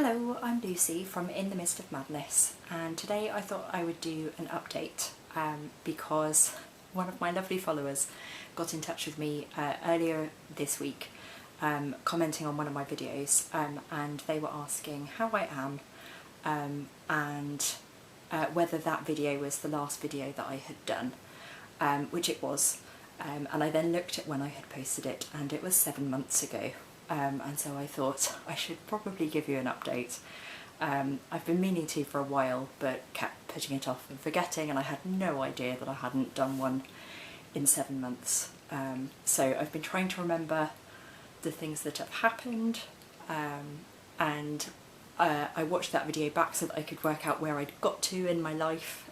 Hello, I'm Lucy from In the Midst of Madness, and today I thought I would do an update because one of my lovely followers got in touch with me earlier this week commenting on one of my videos, and they were asking how I am and whether that video was the last video that I had done, which it was, and I then looked at when I had posted it and it was 7 months ago. And so I thought I should probably give you an update. I've been meaning to for a while but kept putting it off and forgetting, and I had no idea that I hadn't done one in 7 months. So I've been trying to remember the things that have happened, and I watched that video back so that I could work out where I'd got to in my life.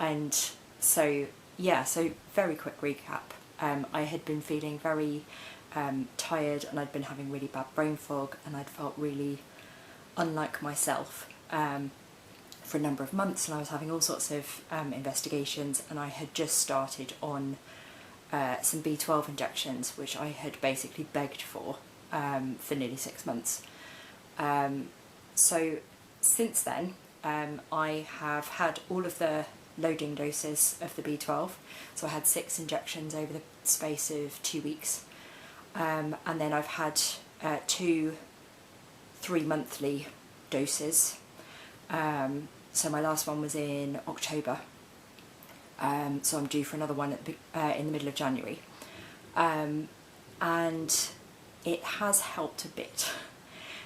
And so yeah, so very quick recap. I had been feeling very tired, and I'd been having really bad brain fog, and I'd felt really unlike myself for a number of months, and I was having all sorts of investigations, and I had just started on some B12 injections, which I had basically begged for nearly 6 months. So since then I have had all of the loading doses of the B12, so I had 6 injections over the space of 2 weeks. And then I've had 2 3-monthly doses. So my last one was in October, so I'm due for another one in the middle of January. And it has helped a bit.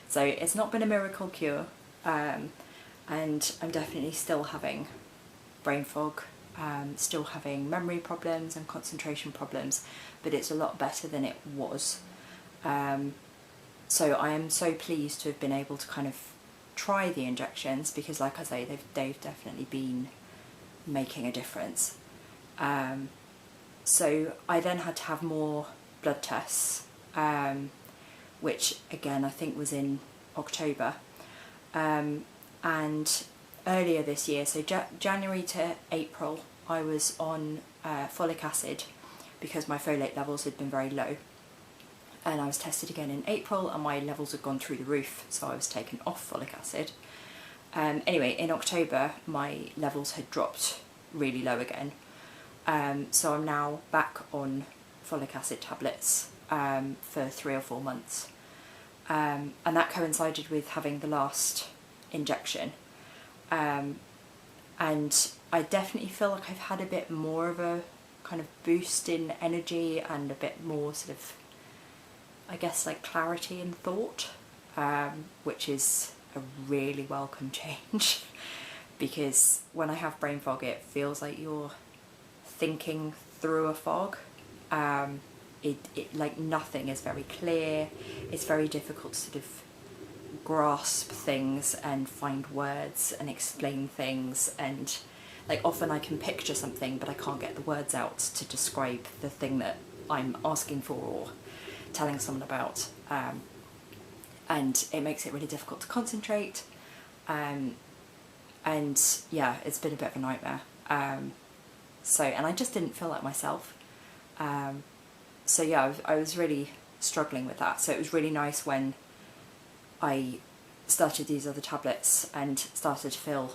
So it's not been a miracle cure, and I'm definitely still having brain fog, still having memory problems and concentration problems, but it's a lot better than it was. So I am so pleased to have been able to kind of try the injections, because like I say, they've definitely been making a difference. So I then had to have more blood tests, which again I think was in October, and earlier this year, so January to April, I was on folic acid because my folate levels had been very low, and I was tested again in April and my levels had gone through the roof, so I was taken off folic acid. Anyway, in October my levels had dropped really low again, so I'm now back on folic acid tablets for 3 or 4 months, and that coincided with having the last injection. And I definitely feel like I've had a bit more of a kind of boost in energy and a bit more sort of, I guess, like clarity in thought, which is a really welcome change because when I have brain fog it feels like you're thinking through a fog. It like nothing is very clear, it's very difficult to sort of grasp things and find words and explain things, and like often I can picture something but I can't get the words out to describe the thing that I'm asking for or telling someone about, and it makes it really difficult to concentrate, and yeah, it's been a bit of a nightmare. So, and I just didn't feel like myself, so yeah, I was really struggling with that. So it was really nice when I started these other tablets and started to feel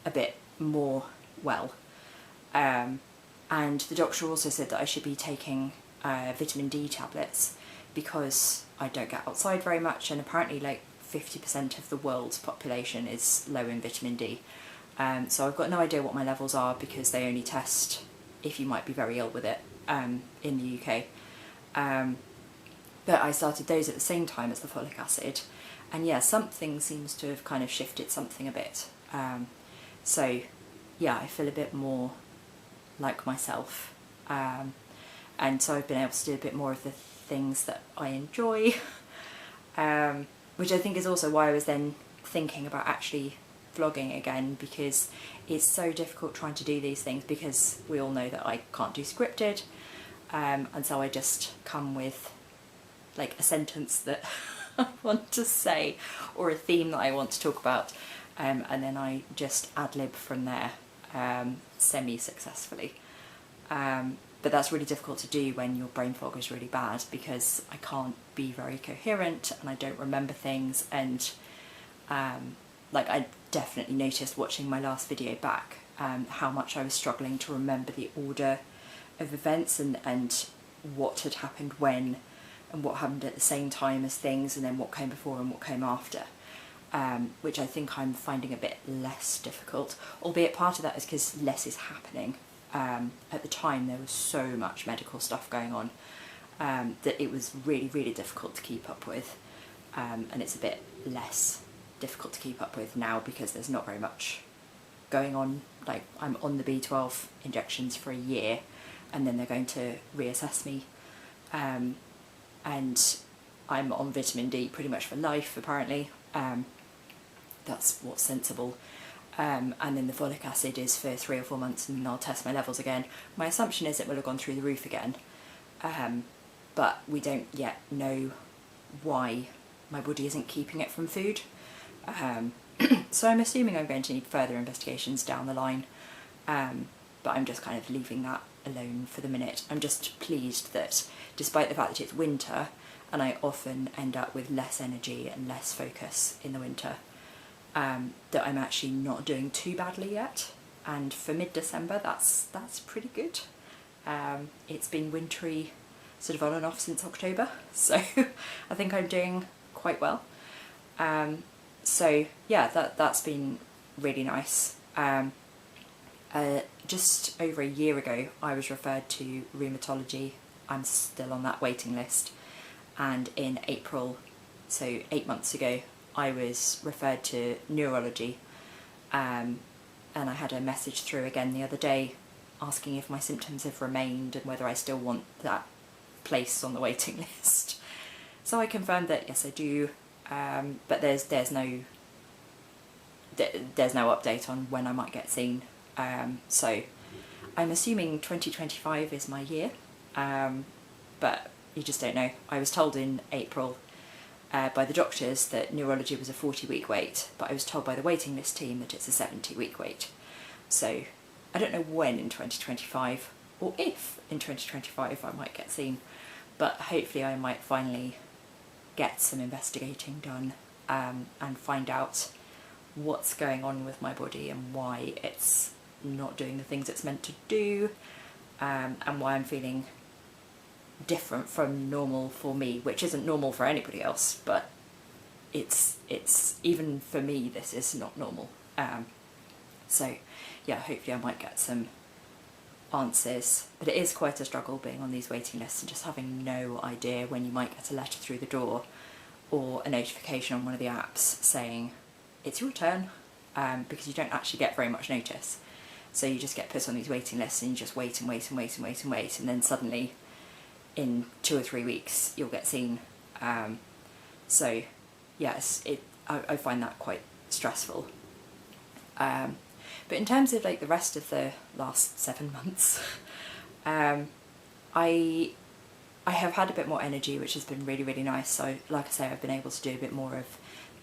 a bit more well. And the doctor also said that I should be taking vitamin D tablets because I don't get outside very much, and apparently like 50% of the world's population is low in vitamin D. So I've got no idea what my levels are because they only test if you might be very ill with it in the UK. But I started those at the same time as the folic acid, and yeah, something seems to have kind of shifted something a bit. So yeah, I feel a bit more like myself, and so I've been able to do a bit more of the things that I enjoy, which I think is also why I was then thinking about actually vlogging again, because it's so difficult trying to do these things because we all know that I can't do scripted, and so I just come with like a sentence that I want to say or a theme that I want to talk about, and then I just ad-lib from there semi-successfully. but that's really difficult to do when your brain fog is really bad, because I can't be very coherent and I don't remember things. And like, I definitely noticed watching my last video back how much I was struggling to remember the order of events and what had happened when, and what happened at the same time as things, and then what came before and what came after, which I think I'm finding a bit less difficult, albeit part of that is because less is happening. At the time there was so much medical stuff going on that it was really, really difficult to keep up with, and it's a bit less difficult to keep up with now because there's not very much going on. Like, I'm on the B12 injections for a year, and then they're going to reassess me, and I'm on vitamin D pretty much for life, apparently. That's what's sensible. And then the folic acid is for 3 or 4 months, and I'll test my levels again. My assumption is it will have gone through the roof again, but we don't yet know why my body isn't keeping it from food. So I'm assuming I'm going to need further investigations down the line, but I'm just kind of leaving that alone for the minute. I'm just pleased that, despite the fact that it's winter and I often end up with less energy and less focus in the winter, that I'm actually not doing too badly yet. And for mid-December, that's pretty good. It's been wintry sort of on and off since October, so I think I'm doing quite well. So yeah, that's been really nice. Just over a year ago I was referred to rheumatology. I'm still on that waiting list, and in April, so 8 months ago, I was referred to neurology, and I had a message through again the other day asking if my symptoms have remained and whether I still want that place on the waiting list. So I confirmed that yes I do, but there's no update on when I might get seen. So I'm assuming 2025 is my year, but you just don't know. I was told in April by the doctors that neurology was a 40-week wait, but I was told by the waiting list team that it's a 70-week wait. So I don't know when in 2025, or if in 2025 I might get seen, but hopefully I might finally get some investigating done, and find out what's going on with my body and why it's not doing the things it's meant to do, and why I'm feeling different from normal for me, which isn't normal for anybody else, but it's even for me this is not normal. So yeah, hopefully I might get some answers, but it is quite a struggle being on these waiting lists and just having no idea when you might get a letter through the door or a notification on one of the apps saying it's your turn, because you don't actually get very much notice. So you just get put on these waiting lists and you just wait and wait and wait and wait and wait, and then suddenly in 2 or 3 weeks you'll get seen. So yes, I find that quite stressful. But in terms of like the rest of the last 7 months, I have had a bit more energy, which has been really, really nice. So like I say, I've been able to do a bit more of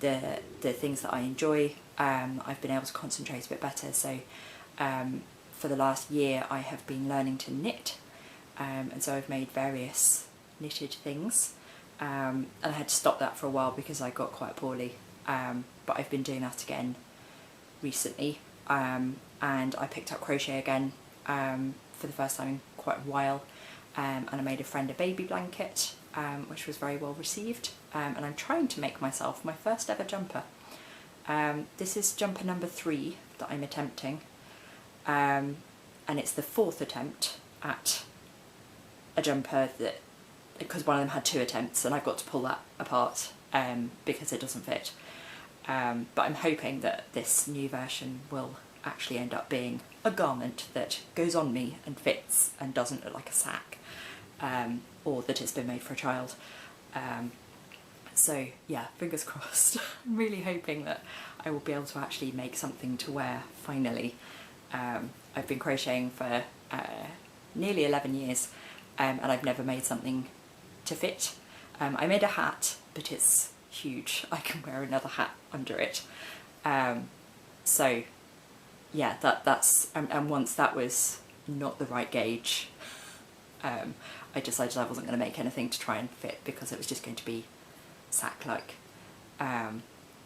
the things that I enjoy. I've been able to concentrate a bit better. So for the last year I have been learning to knit, and so I've made various knitted things, and I had to stop that for a while because I got quite poorly, but I've been doing that again recently, and I picked up crochet again for the first time in quite a while, and I made a friend a baby blanket, which was very well received, and I'm trying to make myself my first ever jumper. This is jumper number 3 that I'm attempting, and it's the 4th attempt at a jumper that, because one of them had 2 attempts and I've got to pull that apart because it doesn't fit. But I'm hoping that this new version will actually end up being a garment that goes on me and fits and doesn't look like a sack, or that it's been made for a child. So yeah, fingers crossed. I'm really hoping that I will be able to actually make something to wear finally. I've been crocheting for nearly 11 years, and I've never made something to fit. I made a hat, but it's huge. I can wear another hat under it. So yeah, that's and once that was not the right gauge, I decided I wasn't going to make anything to try and fit because it was just going to be sack-like.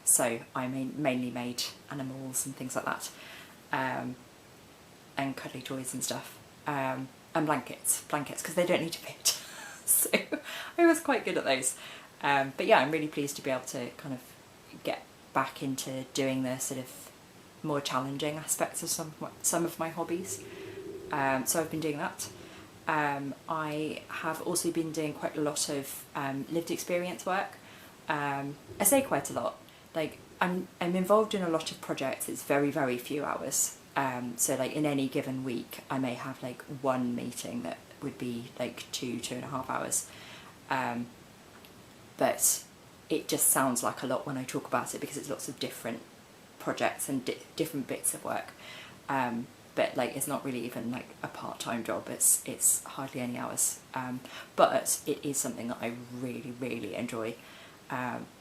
So I mainly made animals and things like that, and cuddly toys and stuff, and blankets because they don't need to fit. So I was quite good at those. But yeah, I'm really pleased to be able to kind of get back into doing the sort of more challenging aspects of some of my hobbies. So I've been doing that. I have also been doing quite a lot of lived experience work. I say quite a lot. Like I'm involved in a lot of projects. It's very, very few hours. So like in any given week, I may have like one meeting that would be like 2.5 hours. But it just sounds like a lot when I talk about it because it's lots of different projects and different bits of work. But like it's not really even like a part-time job. It's hardly any hours. But it is something that I really, really enjoy.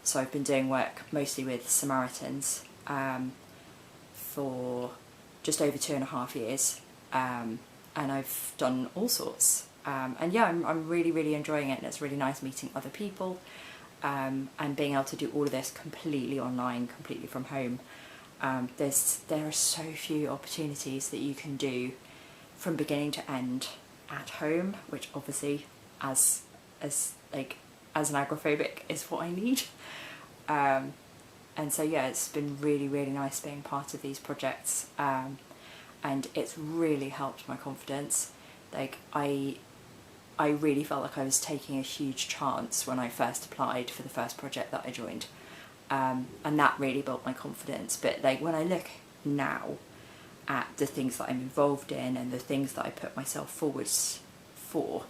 So I've been doing work mostly with Samaritans for just over 2.5 years, and I've done all sorts. And yeah, I'm really, really enjoying it, and it's really nice meeting other people, and being able to do all of this completely online, completely from home. There are so few opportunities that you can do from beginning to end at home, which obviously as an agoraphobic is what I need. And so yeah, it's been really, really nice being part of these projects, and it's really helped my confidence. Like I really felt like I was taking a huge chance when I first applied for the first project that I joined, and that really built my confidence. But like when I look now at the things that I'm involved in and the things that I put myself forwards for,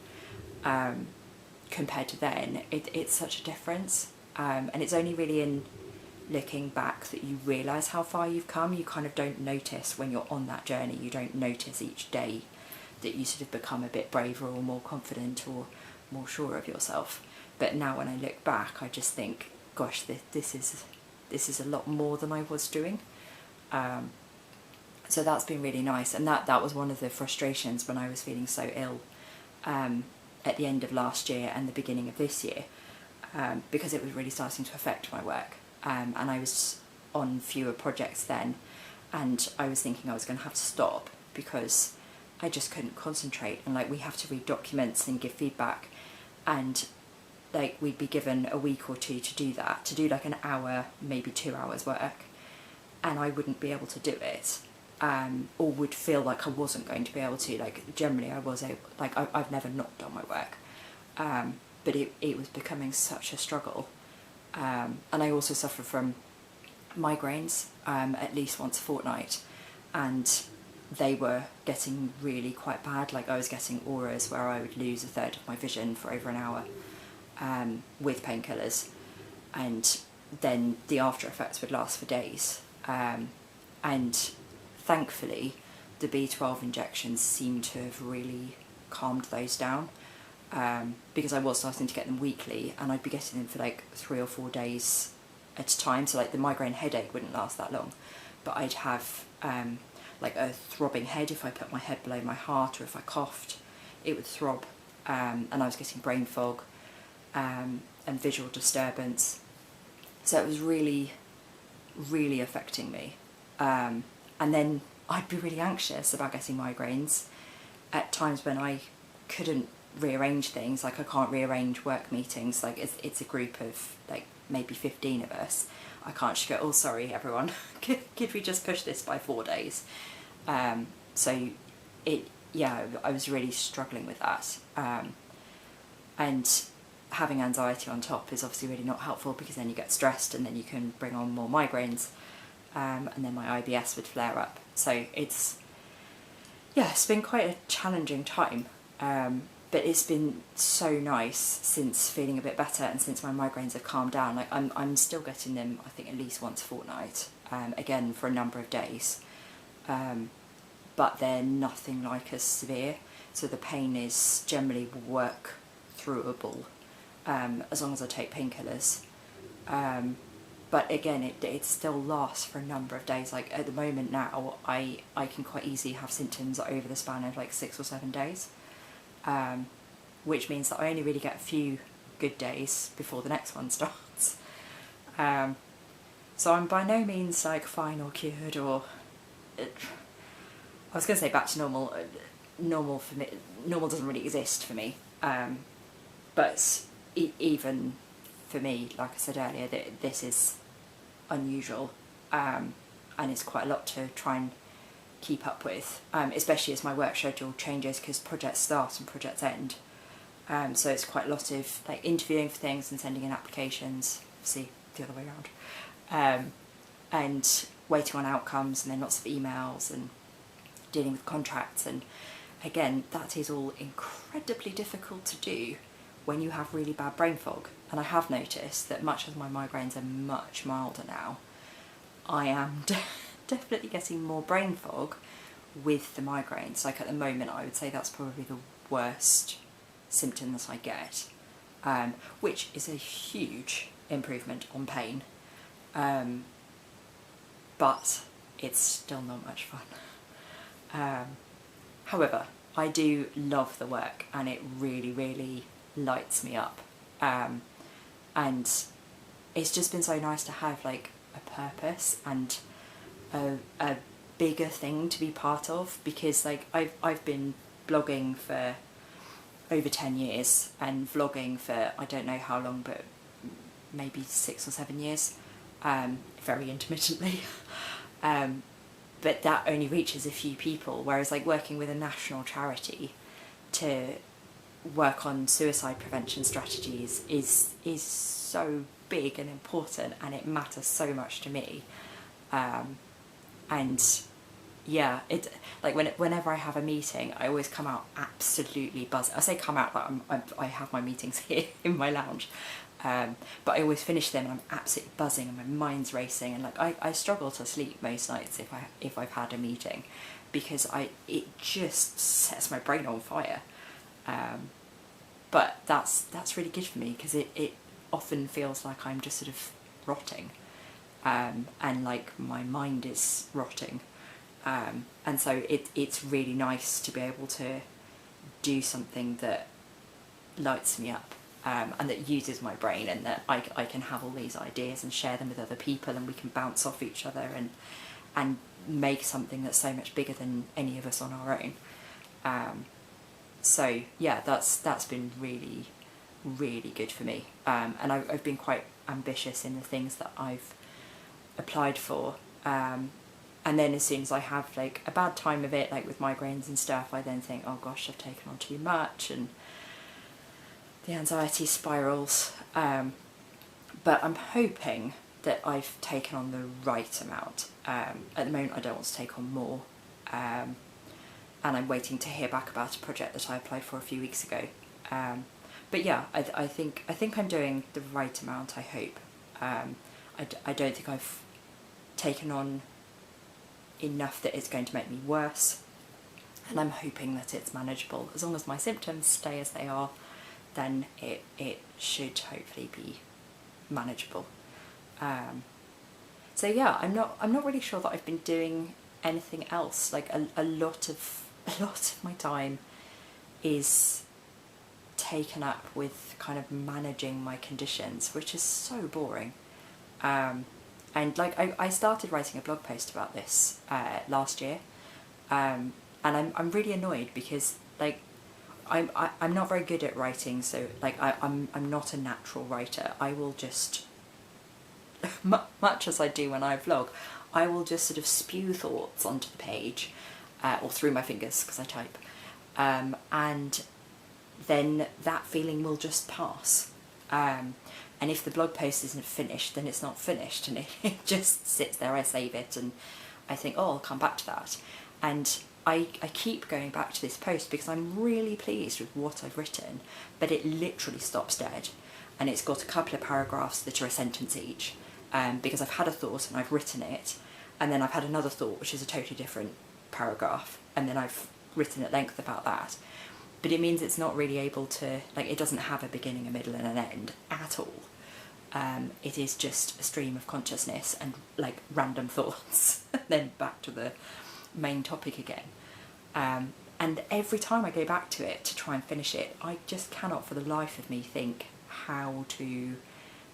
compared to then, it's such a difference, and it's only really in looking back that you realise how far you've come. You kind of don't notice when you're on that journey, you don't notice each day that you sort of become a bit braver or more confident or more sure of yourself. But now when I look back, I just think, gosh, this is a lot more than I was doing. So that's been really nice, and that was one of the frustrations when I was feeling so ill at the end of last year and the beginning of this year, because it was really starting to affect my work, and I was on fewer projects then, and I was thinking I was going to have to stop because I just couldn't concentrate. And like we have to read documents and give feedback, and like we'd be given a week or two to do that, to do like an hour, maybe 2 hours work, and I wouldn't be able to do it, or would feel like I wasn't going to be able to. Like generally I was able, like I've never not done my work, but it was becoming such a struggle, and I also suffer from migraines at least once a fortnight, and they were getting really quite bad. Like I was getting auras where I would lose a third of my vision for over an hour, with painkillers, and then the after effects would last for days, and thankfully the B12 injections seem to have really calmed those down, because I was starting to get them weekly, and I'd be getting them for like 3 or 4 days at a time. So like the migraine headache wouldn't last that long, but I'd have like a throbbing head. If I put my head below my heart, or if I coughed, it would throb, and I was getting brain fog, and visual disturbance. So it was really, really affecting me. And then I'd be really anxious about getting migraines at times when I couldn't rearrange things. Like I can't rearrange work meetings. Like it's a group of like maybe 15 of us. I can't just go, oh sorry everyone, could we just push this by 4 days? So I was really struggling with that, and having anxiety on top is obviously really not helpful, because then you get stressed and then you can bring on more migraines, and then my IBS would flare up. So it's been quite a challenging time, but it's been so nice since feeling a bit better and since my migraines have calmed down. Like I'm still getting them, I think, at least once a fortnight, again for a number of days, but they're nothing like as severe, so the pain is generally work throughable, as long as I take painkillers. But again, it still lasts for a number of days. Like at the moment now, I can quite easily have symptoms over the span of like 6 or 7 days. which means that I only really get a few good days before the next one starts. So I'm by no means like fine or cured or, I was going to say back to normal. Normal for me, normal doesn't really exist for me. But even for me, like I said earlier, this is unusual, and it's quite a lot to try and keep up with, especially as my work schedule changes because projects start and projects end. So it's quite a lot of like interviewing for things and sending in applications, see, the other way around, and waiting on outcomes, and then lots of emails and dealing with contracts. And again, that is all incredibly difficult to do when you have really bad brain fog. And I have noticed that much as my migraines are much milder now, I am definitely getting more brain fog with the migraines. Like at the moment, I would say that's probably the worst symptom that I get, which is a huge improvement on pain, but it's still not much fun. However, I do love the work and it really, really lights me up, and it's just been so nice to have like a purpose and a bigger thing to be part of, because like I've been blogging for over 10 years and vlogging for I don't know how long, but maybe 6 or 7 years, very intermittently. But that only reaches a few people, whereas like working with a national charity to work on suicide prevention strategies is so big and important, and it matters so much to me. And yeah, it like whenever I have a meeting, I always come out absolutely buzzing. I say come out like I have my meetings here in my lounge, but I always finish them and I'm absolutely buzzing and my mind's racing, and like I struggle to sleep most nights if I've had a meeting, because it just sets my brain on fire. But that's really good for me, because it often feels like I'm just sort of rotting, and like my mind is rotting, and so it's really nice to be able to do something that lights me up, and that uses my brain, and that I can have all these ideas and share them with other people, and we can bounce off each other and make something that's so much bigger than any of us on our own. So yeah, that's been really, really good for me, and I've been quite ambitious in the things that I've applied for, and then as soon as I have like a bad time of it, like with migraines and stuff, I then think, oh gosh, I've taken on too much, and the anxiety spirals, but I'm hoping that I've taken on the right amount. At the moment I don't want to take on more, and I'm waiting to hear back about a project that I applied for a few weeks ago. But yeah, I think I'm doing the right amount, I hope. I don't think I've taken on enough that it's going to make me worse, and I'm hoping that it's manageable. As long as my symptoms stay as they are, then it should hopefully be manageable. So yeah, I'm not really sure that I've been doing anything else. Like a lot of my time is taken up with kind of managing my conditions, which is so boring. And like I started writing a blog post about this last year, and I'm really annoyed because like I'm not very good at writing, so like I'm not a natural writer. I will just much as I do when I vlog, I will just sort of spew thoughts onto the page, or through my fingers because I type, and then that feeling will just pass. And if the blog post isn't finished, then it's not finished, and it just sits there. I save it and I think, oh, I'll come back to that. And I keep going back to this post because I'm really pleased with what I've written, but it literally stops dead. And it's got a couple of paragraphs that are a sentence each, because I've had a thought and I've written it, and then I've had another thought which is a totally different paragraph, and then I've written at length about that. But it means it's not really able to, like, it doesn't have a beginning, a middle and an end at all. It is just a stream of consciousness and like random thoughts, and then back to the main topic again. And every time I go back to it to try and finish it, I just cannot for the life of me think how to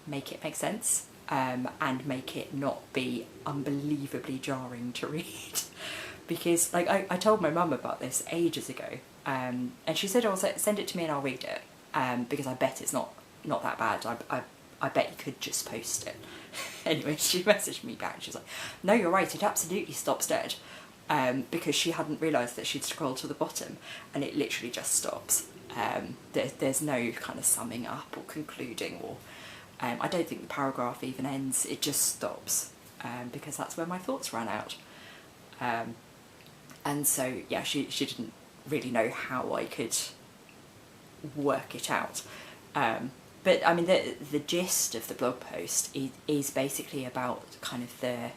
make it make sense, and make it not be unbelievably jarring to read. Because like I told my mum about this ages ago, and she said, "Oh, send it to me and I'll read it," because I bet it's not that bad. I bet you could just post it. Anyway, she messaged me back. She was like, "No, you're right. It absolutely stops dead," because she hadn't realised that she'd scrolled to the bottom, and it literally just stops. There's no kind of summing up or concluding, or I don't think the paragraph even ends. It just stops, because that's where my thoughts ran out. And so, yeah, she didn't really know how I could work it out. But I mean, the gist of the blog post is basically about kind of the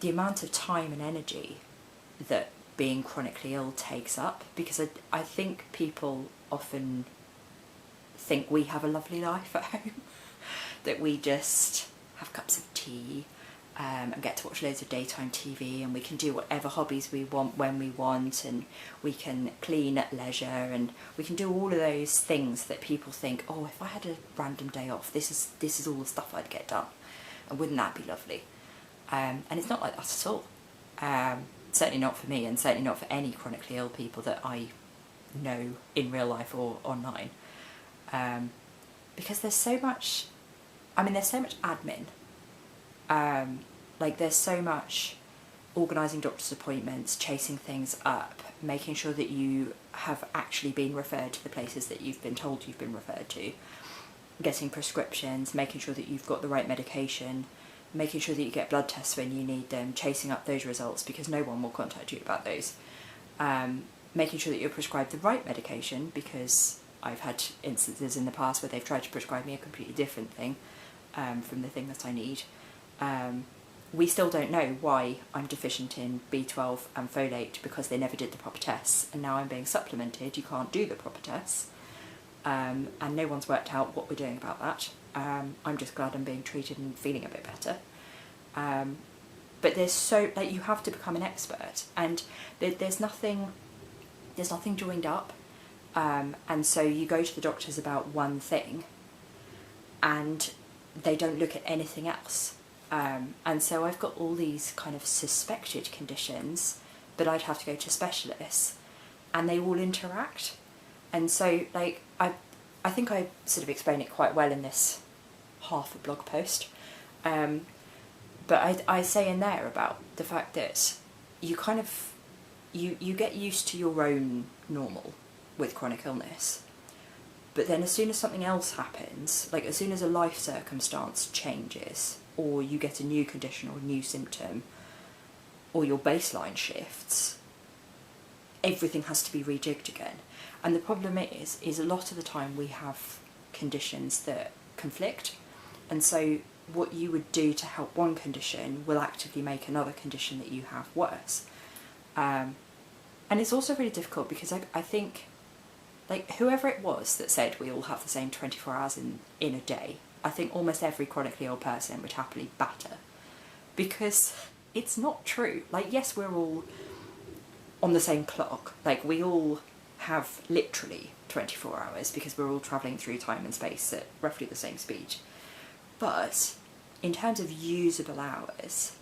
amount of time and energy that being chronically ill takes up, because I think people often think we have a lovely life at home, that we just have cups of tea, and get to watch loads of daytime TV, and we can do whatever hobbies we want when we want, and we can clean at leisure, and we can do all of those things that people think, oh, if I had a random day off, this is all the stuff I'd get done, and wouldn't that be lovely? And it's not like that at all. Certainly not for me, and certainly not for any chronically ill people that I know in real life or online. Because there's so much, there's so much admin. Like there's so much organising doctor's appointments, chasing things up, making sure that you have actually been referred to the places that you've been told you've been referred to, getting prescriptions, making sure that you've got the right medication, making sure that you get blood tests when you need them, chasing up those results because no one will contact you about those, making sure that you're prescribed the right medication, because I've had instances in the past where they've tried to prescribe me a completely different thing from the thing that I need. We still don't know why I'm deficient in B12 and folate, because they never did the proper tests, and now I'm being supplemented. You can't do the proper tests, and no one's worked out what we're doing about that. I'm just glad I'm being treated and feeling a bit better. But there's so, like, you have to become an expert, and there's nothing joined up, and so you go to the doctors about one thing and they don't look at anything else. And so I've got all these kind of suspected conditions, but I'd have to go to specialists, and they all interact. And so, like, I think I sort of explain it quite well in this half a blog post. But I say in there about the fact that you kind of, you get used to your own normal with chronic illness. But then as soon as something else happens, like as soon as a life circumstance changes, or you get a new condition or a new symptom, or your baseline shifts, everything has to be rejigged again. And the problem is a lot of the time we have conditions that conflict, and so what you would do to help one condition will actively make another condition that you have worse. And it's also really difficult because I think, like, whoever it was that said we all have the same 24 hours in a day, I think almost every chronically ill person would happily batter, because it's not true. Like, yes, we're all on the same clock, like we all have literally 24 hours because we're all travelling through time and space at roughly the same speed. But in terms of usable hours,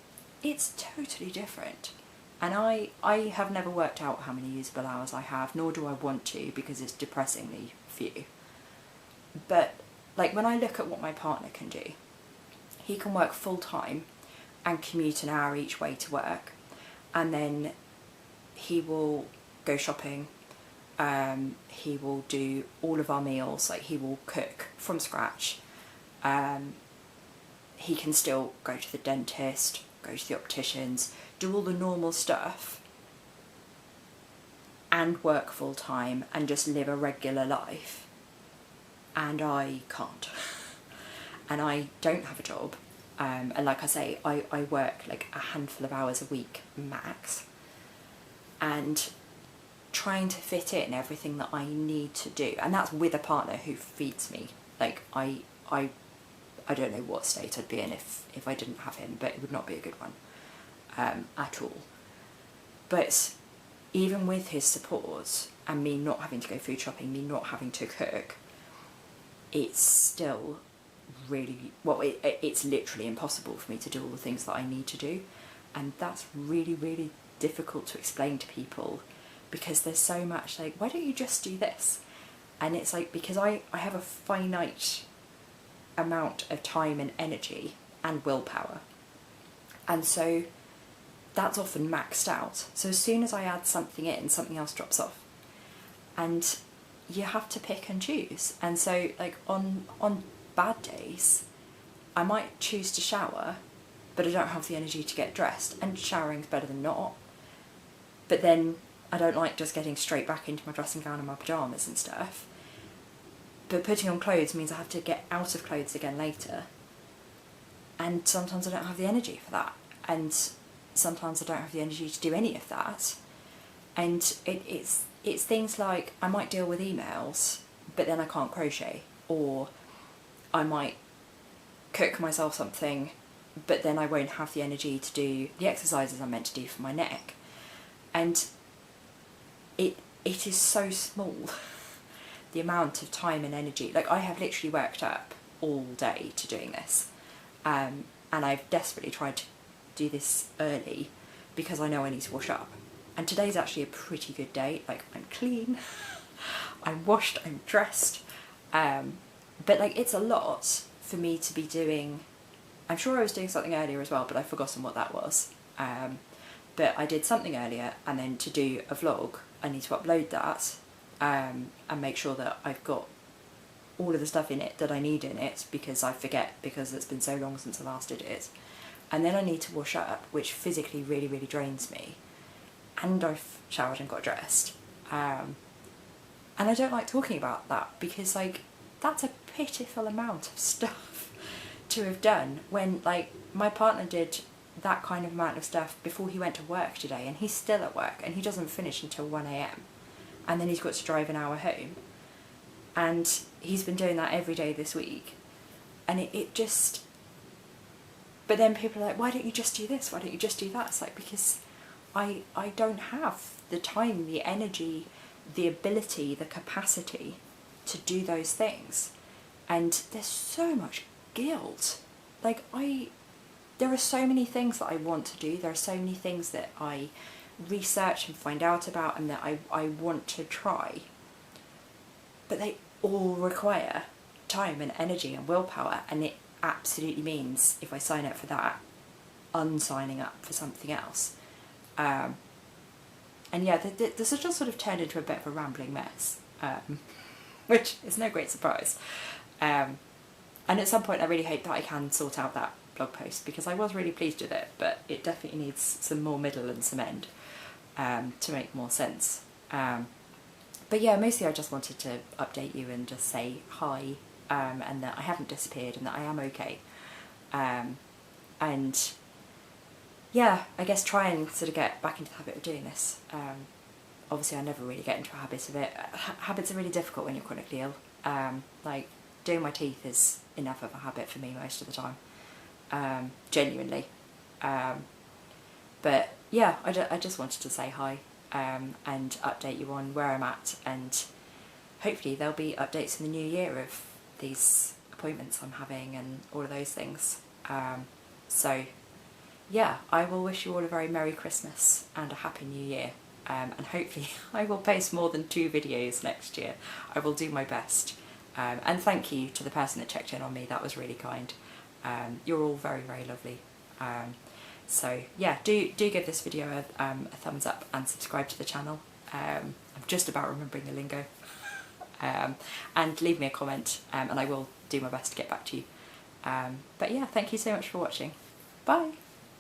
it's totally different. And I have never worked out how many usable hours I have, nor do I want to, because it's depressingly few. But like, when I look at what my partner can do, he can work full time and commute an hour each way to work, and then he will go shopping, he will do all of our meals, like he will cook from scratch, he can still go to the dentist, go to the opticians, do all the normal stuff, and work full time and just live a regular life. And I can't. And I don't have a job. And like I say, I work like a handful of hours a week max. And trying to fit in everything that I need to do, and that's with a partner who feeds me. Like, I don't know what state I'd be in if I didn't have him, but it would not be a good one at all. But even with his support and me not having to go food shopping, me not having to cook, it's still really, well, it's literally impossible for me to do all the things that I need to do. And that's really, really difficult to explain to people, because there's so much like, why don't you just do this? And it's like, because I have a finite amount of time and energy and willpower. And so that's often maxed out. So as soon as I add something in, something else drops off. And you have to pick and choose. And so like on bad days, I might choose to shower, but I don't have the energy to get dressed. And showering's better than not. But then I don't like just getting straight back into my dressing gown and my pyjamas and stuff. But putting on clothes means I have to get out of clothes again later. And sometimes I don't have the energy for that. And sometimes I don't have the energy to do any of that. And it's things like, I might deal with emails, but then I can't crochet. Or I might cook myself something, but then I won't have the energy to do the exercises I'm meant to do for my neck. And it is so small, the amount of time and energy. Like, I have literally worked up all day to doing this. And I've desperately tried to do this early because I know I need to wash up. And today's actually a pretty good day. Like, I'm clean, I'm washed, I'm dressed. But like, it's a lot for me to be doing. I'm sure I was doing something earlier as well, but I've forgotten what that was. But I did something earlier, and then to do a vlog, I need to upload that and make sure that I've got all of the stuff in it that I need in it, because I forget, because it's been so long since I last did it. And then I need to wash up, which physically really, really drains me. And I've showered and got dressed. And I don't like talking about that, because like, that's a pitiful amount of stuff to have done, when like my partner did that kind of amount of stuff before he went to work today, and he's still at work and he doesn't finish until 1 AM, and then he's got to drive an hour home, and he's been doing that every day this week. And it just, but then people are like, why don't you just do this, why don't you just do that? It's like, because I don't have the time, the energy, the ability, the capacity to do those things. And there's so much guilt. Like, there are so many things that I want to do, there are so many things that I research and find out about and that I want to try, but they all require time and energy and willpower, and it absolutely means, if I sign up for that, unsigning up for something else. And yeah, this has just sort of turned into a bit of a rambling mess, which is no great surprise. And at some point I really hope that I can sort out that blog post, because I was really pleased with it, but it definitely needs some more middle and some end to make more sense. But yeah, mostly I just wanted to update you and just say hi, and that I haven't disappeared and that I am okay. And yeah, I guess try and sort of get back into the habit of doing this. Obviously I never really get into a habit of it. Habits are really difficult when you're chronically ill. Like, doing my teeth is enough of a habit for me most of the time, genuinely. But yeah, I just wanted to say hi and update you on where I'm at, and hopefully there'll be updates in the new year of these appointments I'm having and all of those things. So yeah, I will wish you all a very Merry Christmas and a Happy New Year, and hopefully I will post more than 2 videos next year. I will do my best. And thank you to the person that checked in on me, that was really kind. You're all very, very lovely. So yeah, do give this video a thumbs up and subscribe to the channel. I'm just about remembering the lingo. And leave me a comment, and I will do my best to get back to you. But yeah, thank you so much for watching. Bye!